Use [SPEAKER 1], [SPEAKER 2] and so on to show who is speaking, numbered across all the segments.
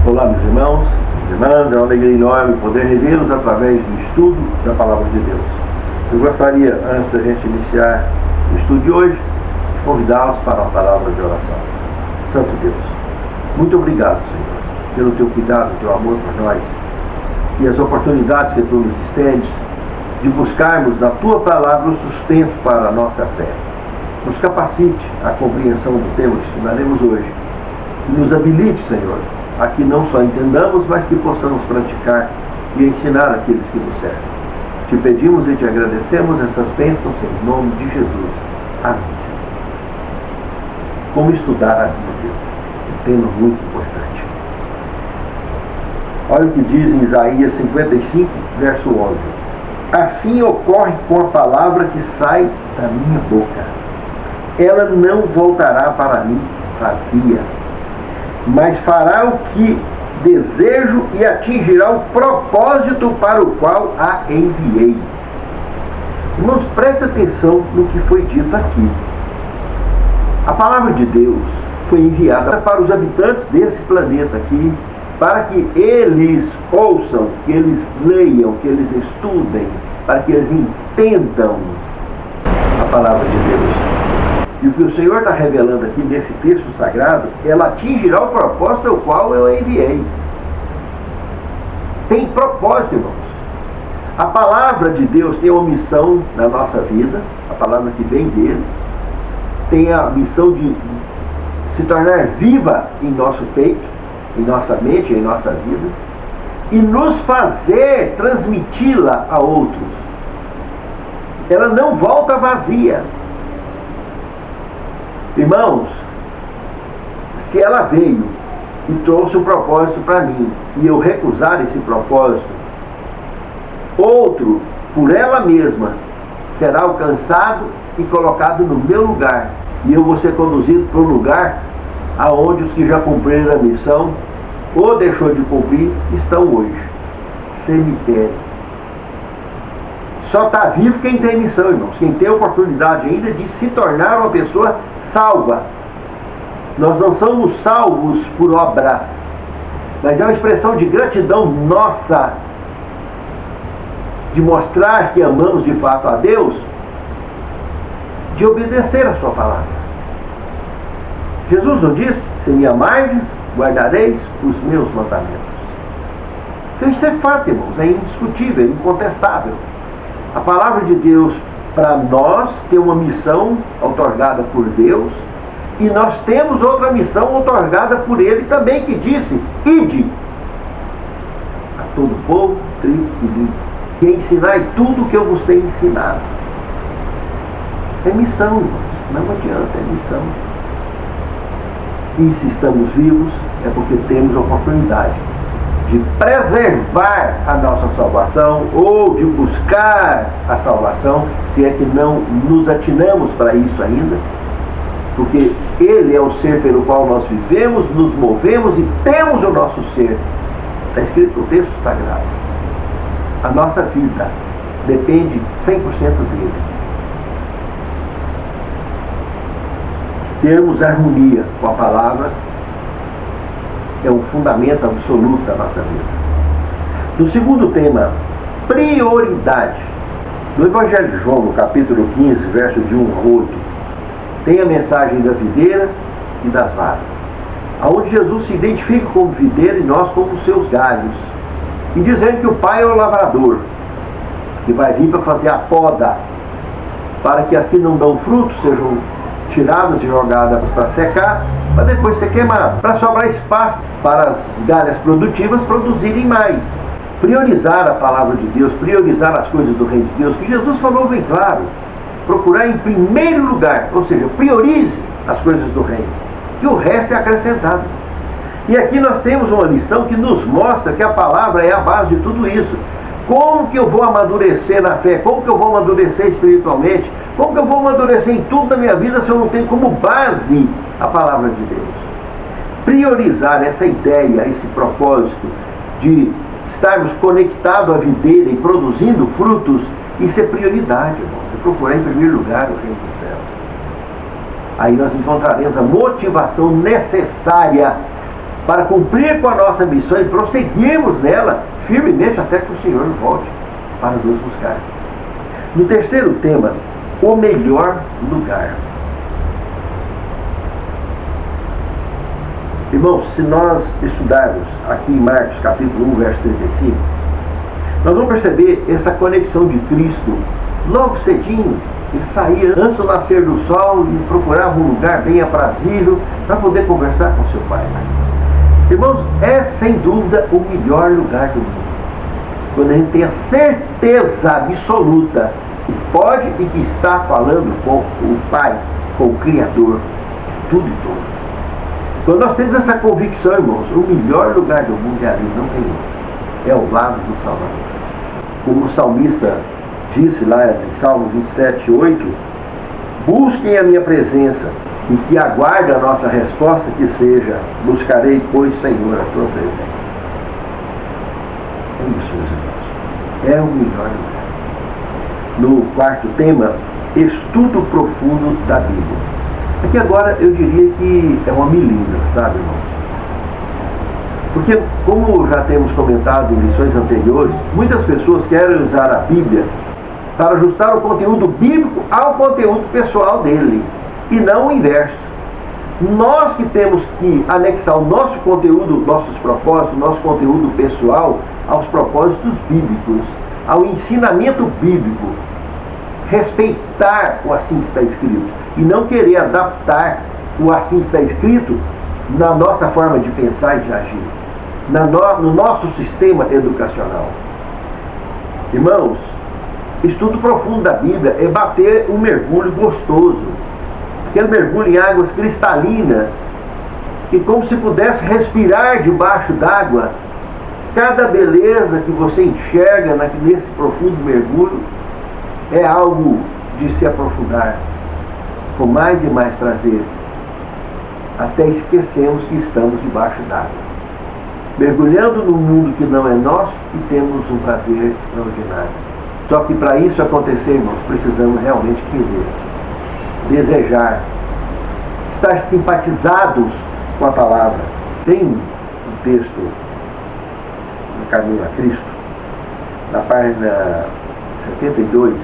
[SPEAKER 1] Olá, meus irmãos, irmãs, é uma alegria enorme poder revê-los através do estudo da Palavra de Deus. Eu gostaria, antes da gente iniciar o estudo de hoje, de convidá-los para uma palavra de oração. Santo Deus, muito obrigado, Senhor, pelo teu cuidado, teu amor por nós e as oportunidades que tu nos estendes de buscarmos na tua palavra o sustento para a nossa fé. Nos capacite a compreensão do tema que estudaremos hoje e nos habilite, Senhor, a que não só entendamos, mas que possamos praticar e ensinar aqueles que nos servem. Te pedimos e te agradecemos essas bênçãos em nome de Jesus. Amém. Como estudar a Bíblia? Um tema muito importante. Olha o que diz em Isaías 55, verso 11. Assim ocorre com a palavra que sai da minha boca. Ela não voltará para mim vazia, mas fará o que desejo e atingirá o propósito para o qual a enviei. Irmãos, preste atenção no que foi dito aqui. A palavra de Deus foi enviada para os habitantes desse planeta aqui, para que eles ouçam, que eles leiam, que eles estudem, para que eles entendam a palavra de Deus. E o que o Senhor está revelando aqui nesse texto sagrado, ela atingirá o propósito ao qual eu enviei. Tem propósito, irmãos. A palavra de Deus tem uma missão na nossa vida, a palavra que vem dele, tem a missão de se tornar viva em nosso peito, em nossa mente, em nossa vida, e nos fazer transmiti-la a outros. Ela não volta vazia. Irmãos, se ela veio e trouxe um propósito para mim, e eu recusar esse propósito, outro, por ela mesma, será alcançado e colocado no meu lugar, e eu vou ser conduzido para um lugar aonde os que já cumpriram a missão, ou deixou de cumprir, estão hoje. Cemitério. Só está vivo quem tem missão, irmãos. Quem tem a oportunidade ainda de se tornar uma pessoa salva. Nós não somos salvos por obras, mas é uma expressão de gratidão nossa, de mostrar que amamos de fato a Deus, de obedecer a sua palavra. Jesus não disse: se me amardes, guardareis os meus mandamentos. Então isso é fato, irmãos, é indiscutível, é incontestável. A palavra de Deus para nós tem uma missão outorgada por Deus, e nós temos outra missão outorgada por Ele também, que disse: ide a todo o povo, tribo e língua, e ensinai tudo o que eu vos tenho ensinado. É missão, irmãos, não adianta, é missão. E se estamos vivos, é porque temos a oportunidade de preservar a nossa salvação, ou de buscar a salvação, se é que não nos atinamos para isso ainda, porque Ele é o ser pelo qual nós vivemos, nos movemos e temos o nosso ser. Está escrito no texto sagrado. A nossa vida depende 100% dele. Termos harmonia com a palavra é um fundamento absoluto da nossa vida. No segundo tema, prioridade. No Evangelho de João, no capítulo 15, verso de 1 a 8, tem a mensagem da videira e das varas, onde Jesus se identifica como videira e nós como seus galhos, e dizendo que o Pai é o lavrador, que vai vir para fazer a poda, para que as que não dão fruto sejam tiradas e jogadas para secar, para depois ser queimado, para sobrar espaço para as galhas produtivas produzirem mais. Priorizar a palavra de Deus, priorizar as coisas do reino de Deus, que Jesus falou bem claro: procurar em primeiro lugar, ou seja, priorize as coisas do reino, e o resto é acrescentado. E aqui nós temos uma lição que nos mostra que a palavra é a base de tudo isso. Como que eu vou amadurecer na fé? Como que eu vou amadurecer espiritualmente? Como que eu vou amadurecer em tudo da minha vida se eu não tenho como base a palavra de Deus? Priorizar essa ideia, esse propósito de estarmos conectados à videira e produzindo frutos, isso é prioridade, irmão. É procurar em primeiro lugar o reino do céu. Aí nós encontraremos a motivação necessária para cumprir com a nossa missão e prosseguirmos nela firmemente até que o Senhor volte para nos buscar. No terceiro tema, o melhor lugar. Irmãos, se nós estudarmos aqui em Marcos capítulo 1, verso 35, nós vamos perceber essa conexão de Cristo. Logo cedinho, ele saía antes do nascer do sol e procurava um lugar bem aprazível para poder conversar com seu Pai. Irmãos, é sem dúvida o melhor lugar do mundo, quando a gente tem a certeza absoluta que pode e que está falando com o Pai, com o Criador, tudo e todos. Quando nós temos essa convicção, irmãos, o melhor lugar do mundo é ali, não tem outro. É ao lado do Salvador. Como o salmista disse lá em Salmo 27, 8, busquem a minha presença e que aguarde a nossa resposta que seja: buscarei, pois, Senhor, a tua presença. É isso, meus irmãos. É o melhor lugar. No quarto tema, estudo profundo da Bíblia. Aqui agora eu diria que é uma milindra, sabe, irmãos? Porque, como já temos comentado em lições anteriores, muitas pessoas querem usar a Bíblia para ajustar o conteúdo bíblico ao conteúdo pessoal dele, e não o inverso. Nós que temos que anexar o nosso conteúdo, nossos propósitos, nosso conteúdo pessoal aos propósitos bíblicos, ao ensinamento bíblico, respeitar o assim está escrito e não querer adaptar o assim está escrito na nossa forma de pensar e de agir, no nosso sistema educacional. Irmãos, estudo profundo da Bíblia é bater um mergulho gostoso, aquele mergulho em águas cristalinas, que como se pudesse respirar debaixo d'água. Cada beleza que você enxerga nesse profundo mergulho é algo de se aprofundar com mais e mais prazer, até esquecemos que estamos debaixo d'água, mergulhando num mundo que não é nosso, e temos um prazer extraordinário. Só que para isso acontecer, irmãos, precisamos realmente querer, desejar, estar simpatizados com a palavra. Tem um texto no Caminho a Cristo, na página 72,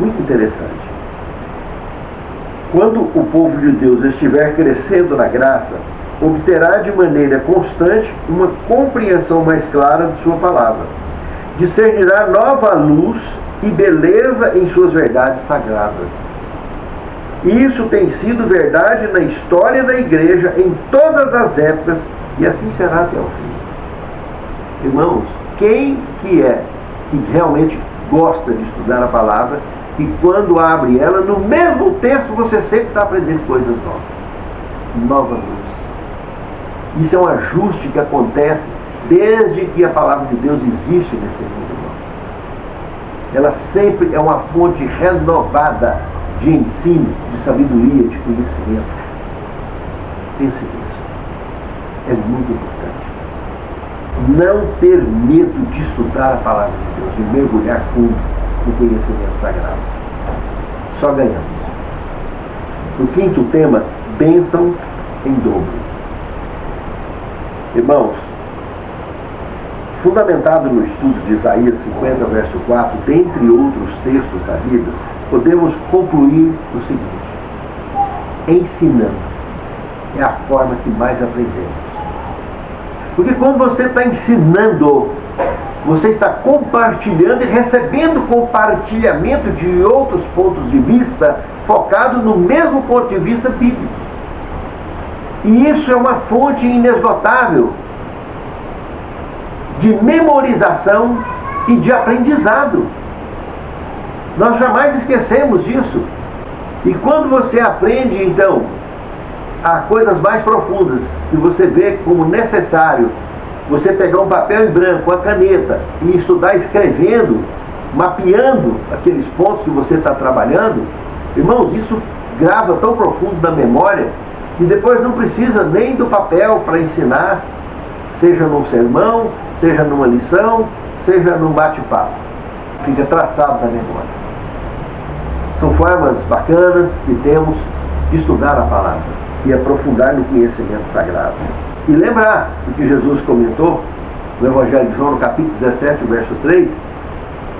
[SPEAKER 1] muito interessante. Quando o povo de Deus estiver crescendo na graça, obterá de maneira constante uma compreensão mais clara de sua palavra. Discernirá nova luz e beleza em suas verdades sagradas. Isso tem sido verdade na história da igreja em todas as épocas e assim será até o fim. Irmãos, quem que é que realmente gosta de estudar a palavra e quando abre ela, no mesmo texto você sempre está aprendendo coisas novas? Nova luz. Isso é um ajuste que acontece desde que a palavra de Deus existe nesse mundo. Ela sempre é uma fonte renovada de ensino, de sabedoria, de conhecimento. Pense nisso. É muito importante. Não ter medo de estudar a palavra de Deus, de mergulhar fundo no conhecimento sagrado. Só ganhamos. O quinto tema, bênção em dobro. Irmãos, fundamentado no estudo de Isaías 50, verso 4, dentre outros textos da Bíblia, podemos concluir o seguinte: ensinando é a forma que mais aprendemos. Porque quando você está ensinando, você está compartilhando e recebendo compartilhamento de outros pontos de vista, focado no mesmo ponto de vista bíblico. E isso é uma fonte inesgotável de memorização e de aprendizado. Nós jamais esquecemos disso. E quando você aprende, então, a coisas mais profundas, que você vê como necessário você pegar um papel em branco, uma caneta, e estudar escrevendo, mapeando aqueles pontos que você está trabalhando, irmãos, isso grava tão profundo na memória, que depois não precisa nem do papel para ensinar, seja num sermão, seja numa lição, seja num bate-papo. Fica traçado na memória. São formas bacanas que temos de estudar a palavra e aprofundar no conhecimento sagrado. E lembrar o que Jesus comentou no Evangelho de João, no capítulo 17, verso 3,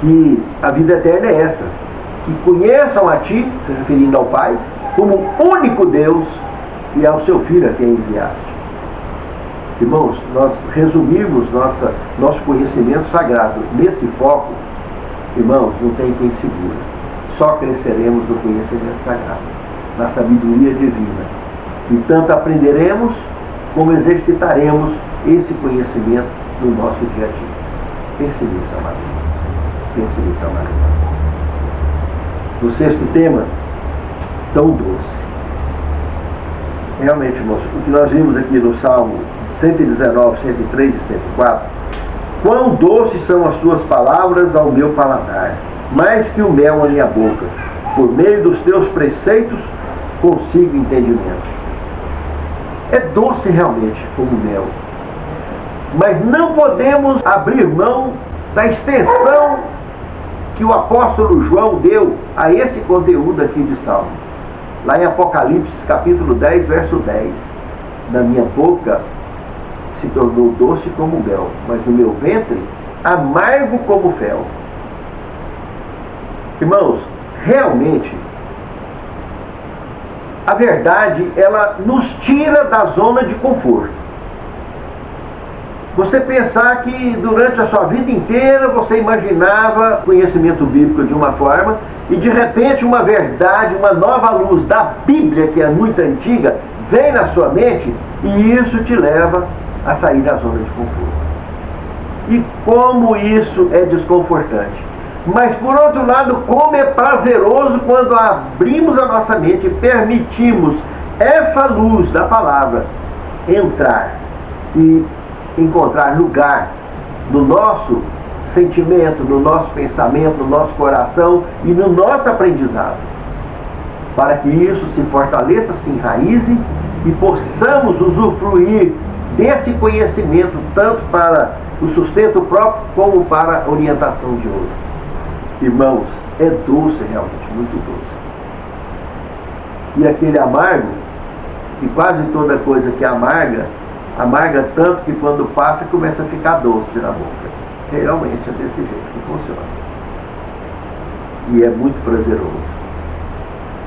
[SPEAKER 1] que a vida eterna é essa: que conheçam a Ti, se referindo ao Pai, como único Deus e ao Seu Filho a quem enviaste. Irmãos, nós resumirmos nosso conhecimento sagrado nesse foco, irmãos, não tem quem segura. Só cresceremos no conhecimento sagrado, na sabedoria divina. E tanto aprenderemos, como exercitaremos esse conhecimento no nosso dia a dia. Pense nisso, amado. Pense nisso, amado. O sexto tema, tão doce. Realmente, irmãos, o que nós vimos aqui no Salmo 119, 103 e 104, quão doces são as tuas palavras ao meu paladar, mais que o mel à minha boca. Por meio dos teus preceitos consigo entendimento. É doce realmente como mel. Mas não podemos abrir mão da extensão que o apóstolo João deu a esse conteúdo aqui de Salmo. Lá em Apocalipse, capítulo 10, verso 10. Na minha boca se tornou doce como mel, mas no meu ventre amargo como fel. Irmãos, realmente, a verdade, ela nos tira da zona de conforto. Você pensar que durante a sua vida inteira você imaginava conhecimento bíblico de uma forma e de repente uma verdade, uma nova luz da Bíblia, que é muito antiga, vem na sua mente e isso te leva a sair da zona de conforto. E como isso é desconfortante. Mas por outro lado, como é prazeroso quando abrimos a nossa mente e permitimos essa luz da palavra entrar e encontrar lugar no nosso sentimento, no nosso pensamento, no nosso coração e no nosso aprendizado, para que isso se fortaleça, se enraize e possamos usufruir desse conhecimento tanto para o sustento próprio como para a orientação de outros. Irmãos, é doce realmente, muito doce. E aquele amargo que quase toda coisa que amarga, amarga tanto que quando passa começa a ficar doce na boca. Realmente é desse jeito que funciona. E é muito prazeroso.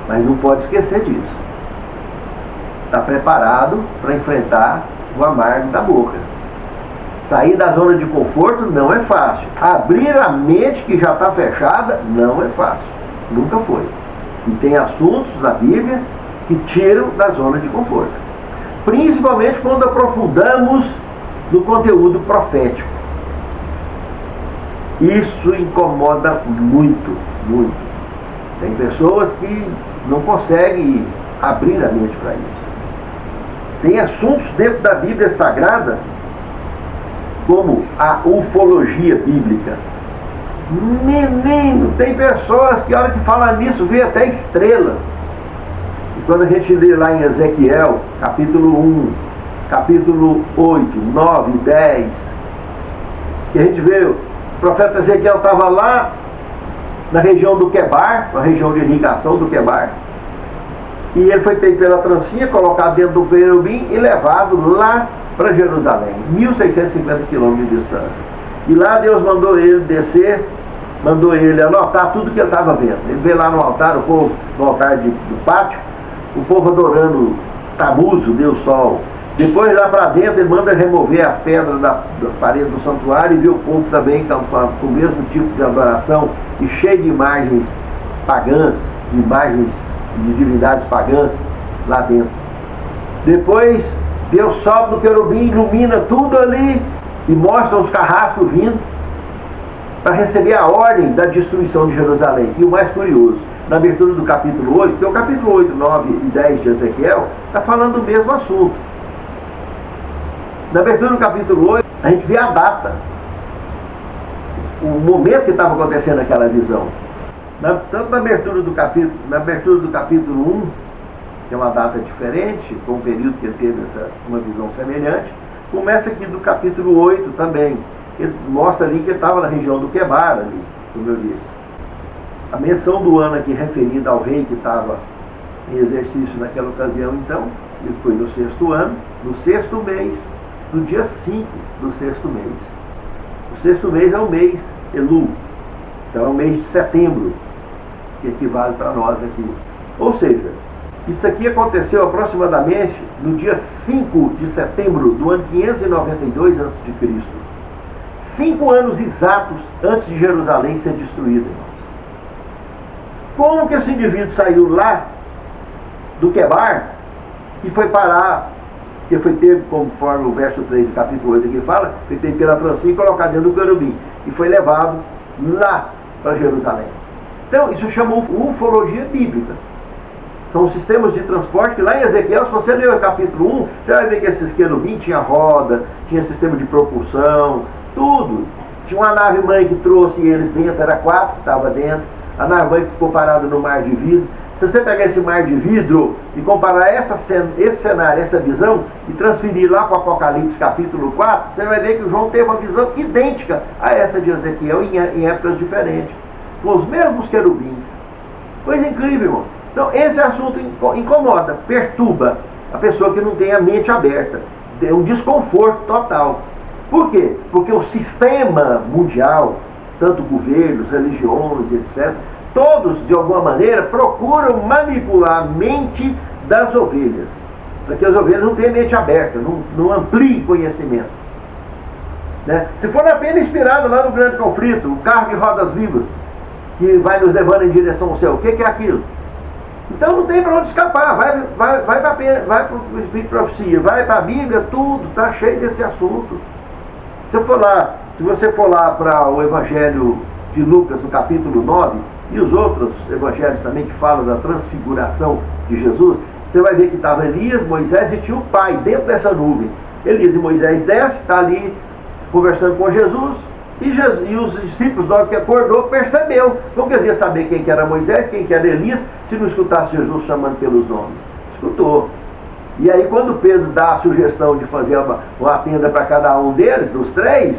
[SPEAKER 1] Mas não pode esquecer disso. Está preparado para enfrentar o amargo da boca. Sair da zona de conforto não é fácil. Abrir a mente que já está fechada não é fácil. Nunca foi. E tem assuntos na Bíblia que tiram da zona de conforto. Principalmente quando aprofundamos no conteúdo profético. Isso incomoda muito, muito. Tem pessoas que não conseguem abrir a mente para isso. Tem assuntos dentro da Bíblia Sagrada, como a ufologia bíblica. Menino, tem pessoas que a hora que falam nisso vê até estrela. E quando a gente lê lá em Ezequiel, capítulo 1, capítulo 8, 9, 10, que a gente vê, o profeta Ezequiel estava lá na região do Quebar, na região de irrigação do Quebar, e ele foi pego pela trancinha, colocado dentro do querubim e levado lá para Jerusalém, 1.650 quilômetros de distância. E lá Deus mandou ele descer, mandou ele anotar tudo que ele estava vendo. Ele vê lá no altar, o povo, no altar do pátio, o povo adorando Tamuzo, Deus Sol. Depois lá para dentro ele manda remover as pedras da parede do santuário e vê o povo também com o mesmo tipo de adoração e cheio de imagens pagãs, de imagens de divindades pagãs lá dentro. Depois Deus sobe do querubim, ilumina tudo ali e mostra os carrascos vindo para receber a ordem da destruição de Jerusalém. E o mais curioso, na abertura do capítulo 8, que é o capítulo 8, 9 e 10 de Ezequiel, está falando do mesmo assunto. Na abertura do capítulo 8, a gente vê a data, o momento que estava acontecendo aquela visão. Tanto na abertura do capítulo 1, que é uma data diferente, com um período que ele teve uma visão semelhante, começa aqui do capítulo 8 também. Ele mostra ali que ele estava na região do Quebar, ali, como eu disse. A menção do ano aqui referida ao rei que estava em exercício naquela ocasião, então, ele foi no 6º ano, no 6º mês, no dia 5 do 6º mês. O 6º mês é o mês Elu, então é o mês de setembro, que equivale para nós aqui. Ou seja, isso aqui aconteceu aproximadamente no dia 5 de setembro do ano 592 a.C. 5 anos exatos antes de Jerusalém ser destruída, irmãos. Como que esse indivíduo saiu lá do Quebar e foi parar, que foi pego, conforme o verso 3 do capítulo 8 aqui fala, foi pego pela trancinha e colocado dentro do querubim e foi levado lá para Jerusalém. Então, isso chamou ufologia bíblica. São sistemas de transporte que lá em Ezequiel, se você ler o capítulo 1, você vai ver que esses querubins tinha roda, tinha sistema de propulsão, tudo. Tinha uma nave mãe que trouxe eles dentro, era 4 que estava dentro. A nave mãe ficou parada no mar de vidro. Se você pegar esse mar de vidro e comparar esse cenário, essa visão, e transferir lá para o Apocalipse capítulo 4, você vai ver que o João teve uma visão idêntica a essa de Ezequiel em épocas diferentes, com os mesmos querubins. Coisa incrível, irmão. Então, esse assunto incomoda, perturba a pessoa que não tem a mente aberta. É um desconforto total. Por quê? Porque o sistema mundial, tanto governos, religiões, etc., todos, de alguma maneira, procuram manipular a mente das ovelhas. Para que as ovelhas não tenham mente aberta, não ampliem conhecimento. Né? Se for apenas inspirado lá no grande conflito, o carro de rodas vivas, que vai nos levando em direção ao céu, o que é aquilo? Então não tem para onde escapar, vai para o Espírito de Profecia, vai para a Bíblia, tudo, está cheio desse assunto. Se você for lá para o Evangelho de Lucas, no capítulo 9, e os outros evangelhos também que falam da transfiguração de Jesus, você vai ver que estava Elias, Moisés e tinha o Pai dentro dessa nuvem. Elias e Moisés desce, está ali conversando com Jesus, e os discípulos, logo que acordou, percebeu. Não queria saber quem que era Moisés, quem que era Elias, se não escutasse Jesus chamando pelos nomes. Escutou. E aí quando Pedro dá a sugestão de fazer uma tenda para cada um deles, dos 3,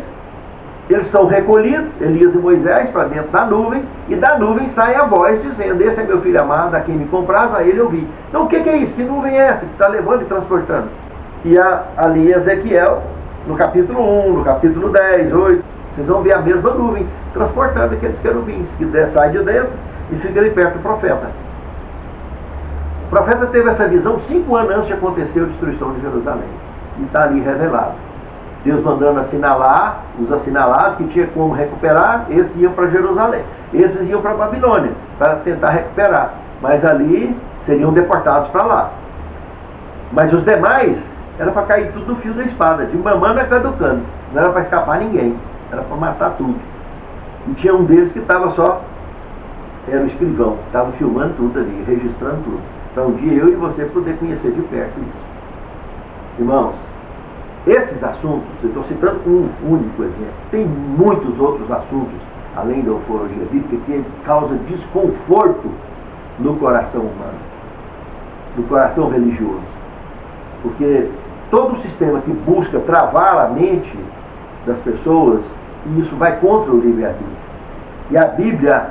[SPEAKER 1] Eles são recolhidos, Elias e Moisés, para dentro da nuvem, e da nuvem sai a voz dizendo: esse é meu filho amado, a quem me compraz, a ele eu vi. Então o que é isso? Que nuvem é essa que está levando e transportando? E ali em Ezequiel, no capítulo 1, no capítulo 10, 8, vocês vão ver a mesma nuvem transportando aqueles querubins, que sai de dentro e fica ali perto do profeta. O profeta teve essa visão 5 anos antes de acontecer a destruição de Jerusalém. E está ali revelado. Deus mandando assinalar, os assinalados que tinha como recuperar, esses iam para Jerusalém. Esses iam para Babilônia, para tentar recuperar. Mas ali seriam deportados para lá. Mas os demais, era para cair tudo no fio da espada, de mamando a caducando. Não era para escapar ninguém, era para matar tudo. E tinha um deles que estava só, era o escrivão, estava filmando tudo ali, registrando tudo. Para um dia eu e você poder conhecer de perto isso. Irmãos, esses assuntos, eu estou citando um único exemplo, tem muitos outros assuntos, além da ufologia bíblica, que causam desconforto no coração humano, no coração religioso. Porque todo sistema que busca travar a mente das pessoas, isso vai contra o livre-arbítrio. E a Bíblia,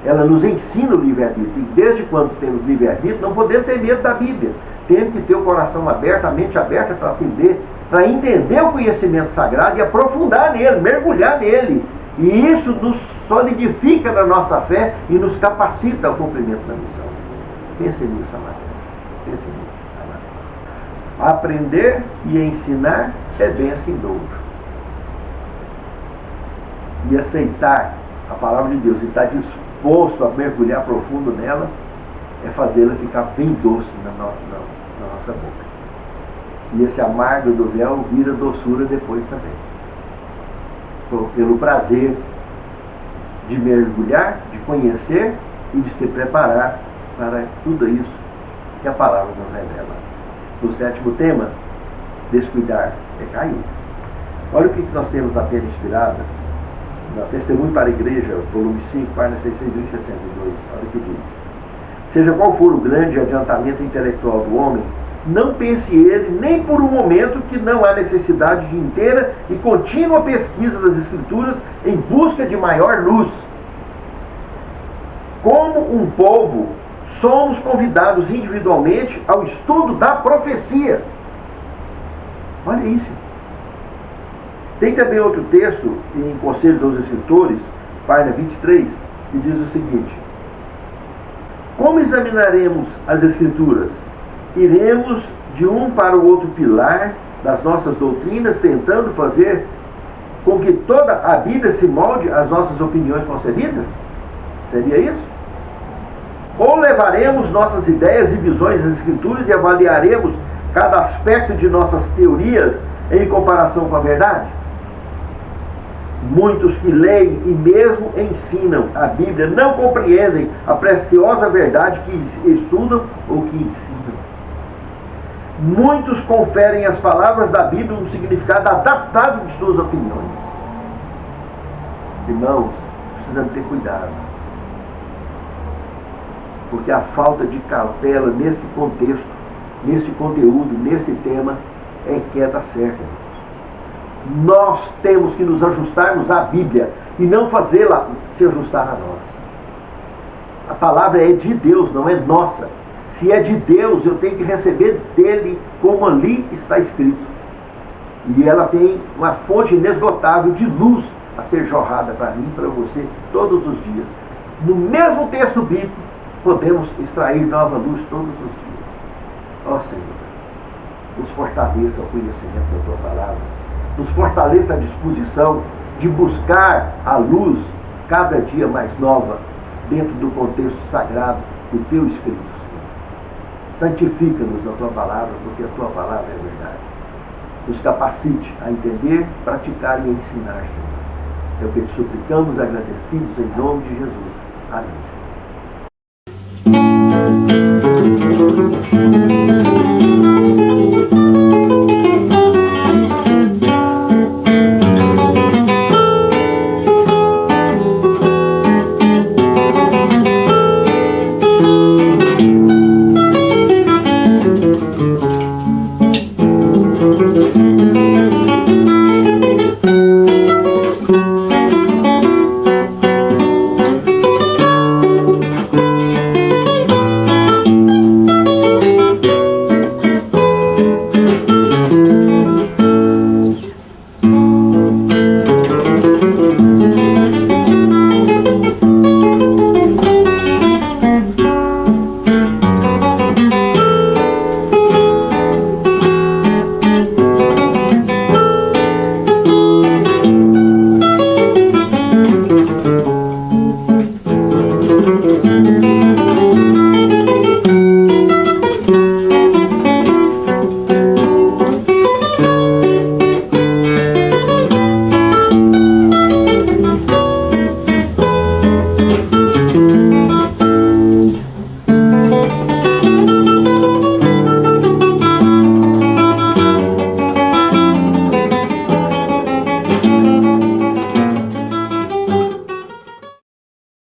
[SPEAKER 1] ela nos ensina o livre-arbítrio. E desde quando temos livre-arbítrio, não podemos ter medo da Bíblia. Temos que ter o coração aberto, a mente aberta para entender o conhecimento sagrado e aprofundar nele, mergulhar nele. E isso nos solidifica na nossa fé e nos capacita ao cumprimento da missão. Pense nisso, amado. Pense nisso, amado. Aprender e ensinar é bênção em dobro. E aceitar a palavra de Deus e estar disposto a mergulhar profundo nela é fazê-la ficar bem doce na nossa boca. E esse amargo do véu vira doçura depois também. Pelo prazer de mergulhar, de conhecer e de se preparar para tudo isso que a palavra nos revela. O 7º tema, descuidar é cair. Olha o que nós temos na Pedra Inspirada, no Testemunho para a Igreja, volume 5, página 662. Olha o que diz. Seja qual for o grande adiantamento intelectual do homem, não pense ele nem por um momento que não há necessidade de inteira e contínua pesquisa das Escrituras em busca de maior luz. Como um povo, somos convidados individualmente ao estudo da profecia. Olha isso. Tem também outro texto em Conselhos aos Escritores, página 23, que diz o seguinte: como examinaremos as Escrituras? Iremos de um para o outro pilar das nossas doutrinas, tentando fazer com que toda a Bíblia se molde às nossas opiniões concebidas? Seria isso? Ou levaremos nossas ideias e visões às Escrituras e avaliaremos cada aspecto de nossas teorias em comparação com a verdade? Muitos que leem e mesmo ensinam a Bíblia não compreendem a preciosa verdade que estudam ou que ensinam. Muitos conferem às palavras da Bíblia um significado adaptado de suas opiniões. Irmãos, precisamos ter cuidado. Porque a falta de cautela nesse contexto, nesse conteúdo, nesse tema, é queda certa. Nós temos que nos ajustarmos à Bíblia e não fazê-la se ajustar a nós. A palavra é de Deus, não é nossa. Se é de Deus, eu tenho que receber dele como ali está escrito. E ela tem uma fonte inesgotável de luz a ser jorrada para mim e para você todos os dias. No mesmo texto bíblico, podemos extrair nova luz todos os dias. Ó Senhor, nos fortaleça o conhecimento da tua palavra. Nos fortaleça a disposição de buscar a luz cada dia mais nova dentro do contexto sagrado do teu Espírito. Santifica-nos na tua palavra, porque a tua palavra é verdade. Nos capacite a entender, praticar e ensinar, Senhor. É o que te suplicamos, agradecidos em nome de Jesus. Amém.